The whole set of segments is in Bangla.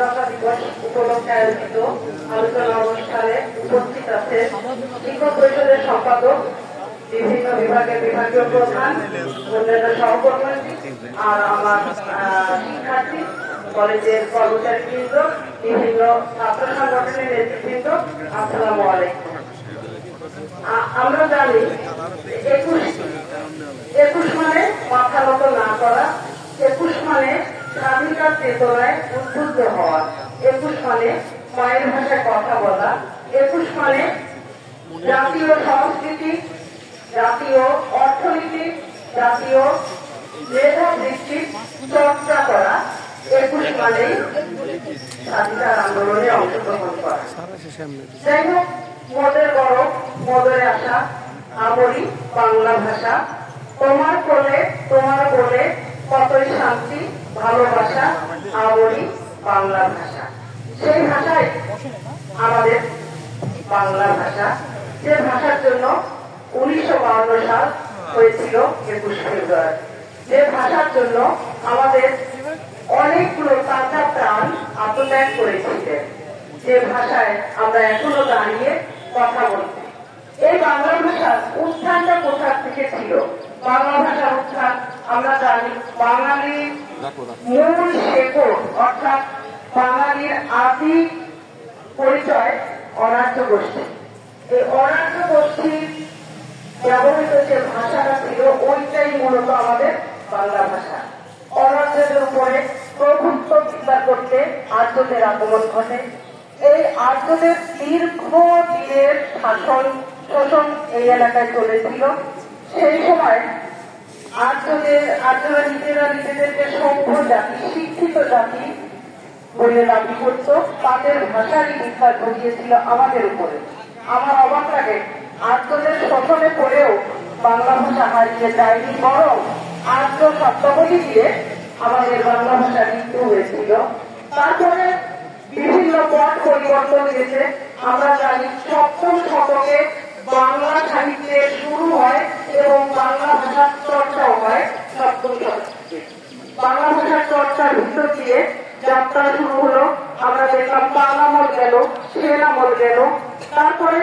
স্বাধীনতা দিবস উপলক্ষে আয়োজিত আলোচনা অনুষ্ঠানে উপস্থিত আছে শিক্ষক পরিষদের সম্পাদক, বিভিন্ন বিভাগের বিভাগীয় প্রধান, অন্যান্য সহকর্মী আর আমার শিক্ষার্থী, কলেজের কর্মচারীবৃন্দ, বিভিন্ন ছাত্র সংগঠনের নেতৃবৃন্দ, আসসালামু আলাইকুম। আমরা জানি 21 মানে মাথা নত না করা, 21 মানে স্বাধীনতার চেতনায় উদ্বুদ্ধ হওয়া, 21 মানে মায়ের ভাষায় কথা বলা, 21 মানে জাতীয় সংস্কৃতি, জাতীয় অর্থনীতি, জাতীয় মেধাবৃত্তি চর্চা করা, 21 মানে স্বাধীনতার আন্দোলনে অংশগ্রহণ করা। যাই হোক, মদের গরম, মদের আশা, আমরি বাংলা ভাষা, তোমার কোলে তোমার বলে কতই শান্তি ভালোবাসা, আমরি বাংলা ভাষা। সেই ভাষাই আমাদের বাংলা ভাষা, যে ভাষার জন্য 1952 সাল হয়েছিল 21 ফেব্রুয়ারি, যে ভাষার জন্য আমাদের অনেকগুলো তাজা প্রাণ আত্মত্যাগ করেছিলেন, যে ভাষায় আমরা এখনো দাঁড়িয়ে কথা বলছি। এই বাংলা ভাষার উত্থানটা কোথা থেকে ছিল? বাংলা ভাষার উত্থান আমরা জানি বাঙালির মূল শেকড়, অর্থাৎ বাঙালির আদি পরিচয় অনার্য গোষ্ঠী। এই অনার্য গোষ্ঠীর ব্যবহৃত যে ভাষাটা ছিল ওইটাই মূলত আমাদের বাংলা ভাষা। অনার্যদের উপরে প্রভুত্ব বিস্তার করতে আর্যদের আগমন ঘটে। এই আর্যদের দীর্ঘ দিনের শাসন শোষণ এই এলাকায় চলেছিল। সেই সময় আর্যরা নিজেদেরকে সভ্য জাতি, শিক্ষিত জাতি বলে দাবি করত। তাদের ভাষারই বিস্তার ঘটিয়েছিল আমাদের উপরে। আমার অবাক লাগে, আর্যদের শোষণে পড়েও বাংলা ভাষা হারিয়ে যায়নি, বরং আর্য শব্দাবলী দিয়ে আমাদের বাংলা ভাষা মৃত্যু হয়েছিল। তারপরে বিভিন্ন পথ পরিবর্তন হয়েছে। আমরা জানি 7ম শতকে বাংলা সাহিত্যে শুরু হয় এবং বাংলা ভাষার চর্চাও হয় 7ম শতকে। বাংলা ভাষার চর্চার ভিতর দিয়ে যাত্রা শুরু হলো। আমরা দেখলাম পাল আমল গেল, সেন আমল গেল, তারপরে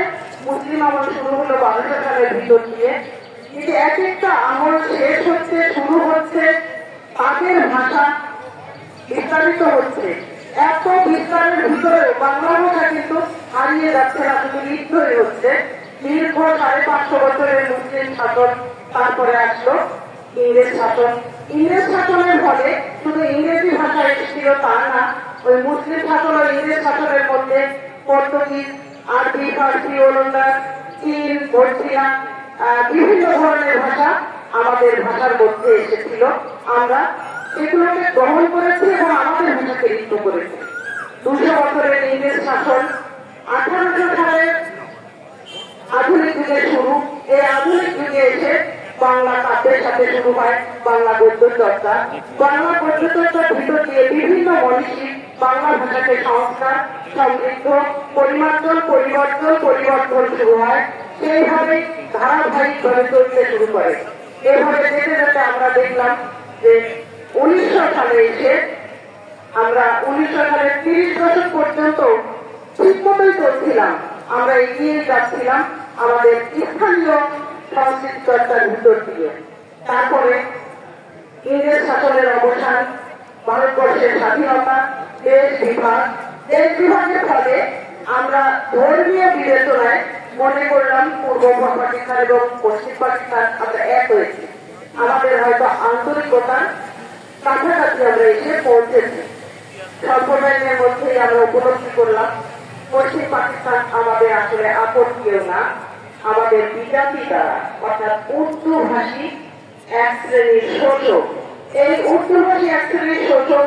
মুসলিম আমল শুরু হলো 1200 সালের ভিতর দিয়ে। কিন্তু এক একটা আমল শেষ হচ্ছে, শুরু হচ্ছে, আগের ভাষা বিস্তারিত হচ্ছে। এত বিস্তারের ভিতরে বাংলা ভাষা কিন্তু হারিয়ে যাচ্ছে না, শুধু লিপ্ত হয়ে হচ্ছে। দীর্ঘ 550 বছরের মুসলিম শাসন, তারপরে আসলো ইংরেজ শাসন। ইংরেজ শাসনের ফলে শুধু ইংরেজি ভাষা এসেছিল তা না, ওই মুসলিম শাসন ও ইংরেজ শাসনের মধ্যে পর্তুগিজ, আরবি, ফার্সি, ওলন্দাজ, চীন, বর্ষিয়া, বিভিন্ন ধরনের ভাষা আমাদের ভাষার মধ্যে এসেছিল। আমরা সেগুলোকে গ্রহণ করেছি এবং আমাদের ভাষাকে লিপ্ত করেছি। 200 বছরের ইংরেজ শাসন, 1800 সালের আধুনিক যুগের শুরু। এই আধুনিক যুগে এসে বাংলা কাব্যের সাথে শুরু হয় বাংলা গদ্য চর্চা। বাংলা গদ্য চর্চার ভিতর দিয়ে বিভিন্ন মনীষী বাংলা ভাষাকে সংস্কার, সমৃদ্ধ, পরিবর্তন শুরু হয়। সেইভাবে ধারাবাহিকভাবে চলতে শুরু করে। এভাবে যেতে যেতে আমরা দেখলাম যে 1900 সালে এসে আমরা 1900 সালের 30 দশক পর্যন্ত ঠিক মতোই চলছিলাম। আমরা এগিয়ে যাচ্ছিলাম আমাদের স্থানীয় সংস্কৃতি চর্চার ভিতর দিয়ে। তারপরে ইংরেজ শাসনের অবসান, ভারতবর্ষের স্বাধীনতা, দেশ বিভাগের ফলে আমরা ধর্মীয় বিবেচনায় মনে করলাম পূর্ব পাকিস্তান এবং পশ্চিম পাকিস্তান আমরা এক হয়েছি। আমাদের হয়তো আন্তরিকতার কাছাকাছি আমরা এসে পৌঁছেছি। সম্প্রদায়ের মধ্যেই আমরা উপলব্ধি করলাম পশ্চিম পাকিস্তান আমাদের আসলে আপন কেউ না, আমাদের বিজাতি দ্বারা, অর্থাৎ উর্দু ভাষী এক শ্রেণীর শোষক। এই উর্দু ভাষী এক শ্রেণীর শোষক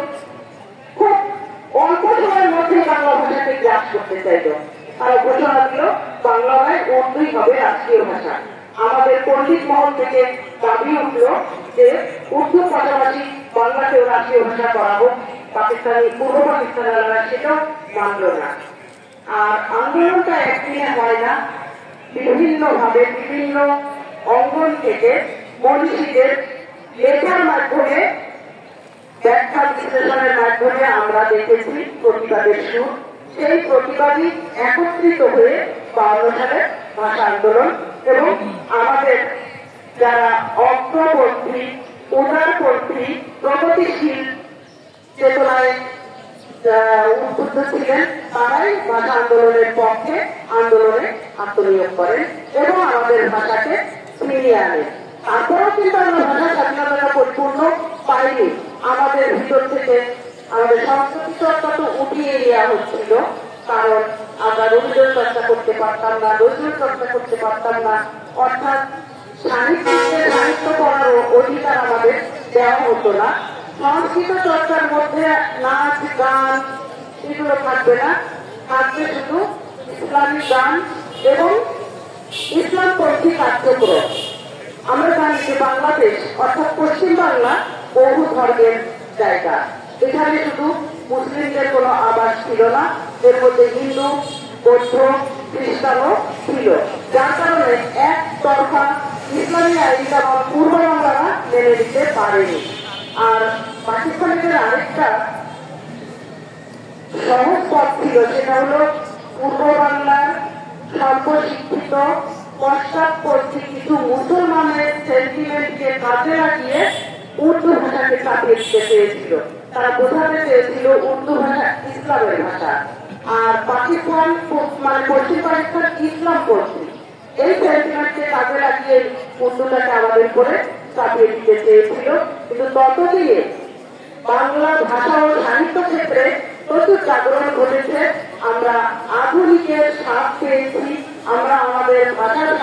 খুব অল্প সময়ের মধ্যে বাংলা ভাষাকে গ্রাস করতে চাইল। তারা ঘোষণা দিল বাংলা নয়, উর্দুই হবে রাষ্ট্রীয় ভাষা। আমাদের পণ্ডিত মহল থেকে দাবি উঠল যে উর্দুর পাশাপাশি বাংলাকেও রাষ্ট্রীয় ভাষা করা হোক। পূর্ব পাকিস্তানিরা সেটাও মানল না। আর আন্দোলনটা একদিনে হয় না, বিভিন্নভাবে বিভিন্ন অঙ্গন থেকে মনীষীদের লেখার মাধ্যমে ব্যাখ্যা বিশ্লেষণের মাধ্যমে আমরা দেখেছি প্রতিবাদের সুর। সেই প্রতিবাদী একত্রিত হয়ে 52 সালে ভাষা আন্দোলন এবং আমাদের যারা অগ্রপন্থী, উদারপন্থী, প্রগতিশীল চেতনায় উদ্বুদ্ধ ছিলেন, তারাই ভাষা আন্দোলনের পক্ষে আন্দোলনে আত্মনিয়োগ করেন এবং আমাদের ভাষাকে ফিরিয়ে আনেন। তারপরেও কিন্তু আমরা ভাষা স্বাধীনতা পরিপূর্ণ পাইনি। আমাদের ভিতর থেকে আমাদের সংস্কৃতি চর্চা তো উঠিয়ে দেওয়া হচ্ছিল, কারণ আমরা রবীন্দ্র চর্চা করতে পারতাম না, নজরুল চর্চা করতে পারতাম না, অর্থাৎ সাহিত্য পড়ার অধিকার আমাদের দেওয়া হতো না। সংস্কৃত চর্চার মধ্যে নাচ, গান এগুলো থাকবে না, থাকবে শুধু ইসলামিক গান এবং ইসলামপন্থী কার্যক্রম। আমরা জানি যে বাংলাদেশ অর্থাৎ পশ্চিম বাংলা বহু ধর্মের জায়গা। এখানে শুধু মুসলিমদের কোনো আবাস ছিল না, এর মধ্যে হিন্দু, বৌদ্ধ, খ্রিস্টানও ছিল, যার কারণে একতরফা ইসলামী আইনটা পূর্ব বাংলারা মেনে নিতে পারেনি। আর পাকিস্তানের আরেকটা সহজ পথ ছিল, সেটা হলো পূর্ব বাংলার সর্বশিক্ষিত পশ্চাৎপন্থী কিছু মুসলমানের সেন্টিমেন্টকে কাজে লাগিয়ে উর্দু ভাষাকে চাপিয়ে দিতে চেয়েছিল। তারা বোঝাতে চেয়েছিল উর্দু ভাষা ইসলামের ভাষা, আর পাকিস্তান মানে পশ্চিম পাকিস্তান ইসলামপন্থী। এই সেন্টিমেন্টকে কাজে লাগিয়ে উর্দুটাকে আমাদের উপরে চাপিয়ে দিতে চেয়েছিল। কিন্তু ততদিনে বাংলা ভাষা ও সাহিত্য ক্ষেত্রে প্রচুর জাগরণ ঘটেছে। আমরা আধুনিকের স্বাদ পেয়েছি, আমরা আমাদের ভাষার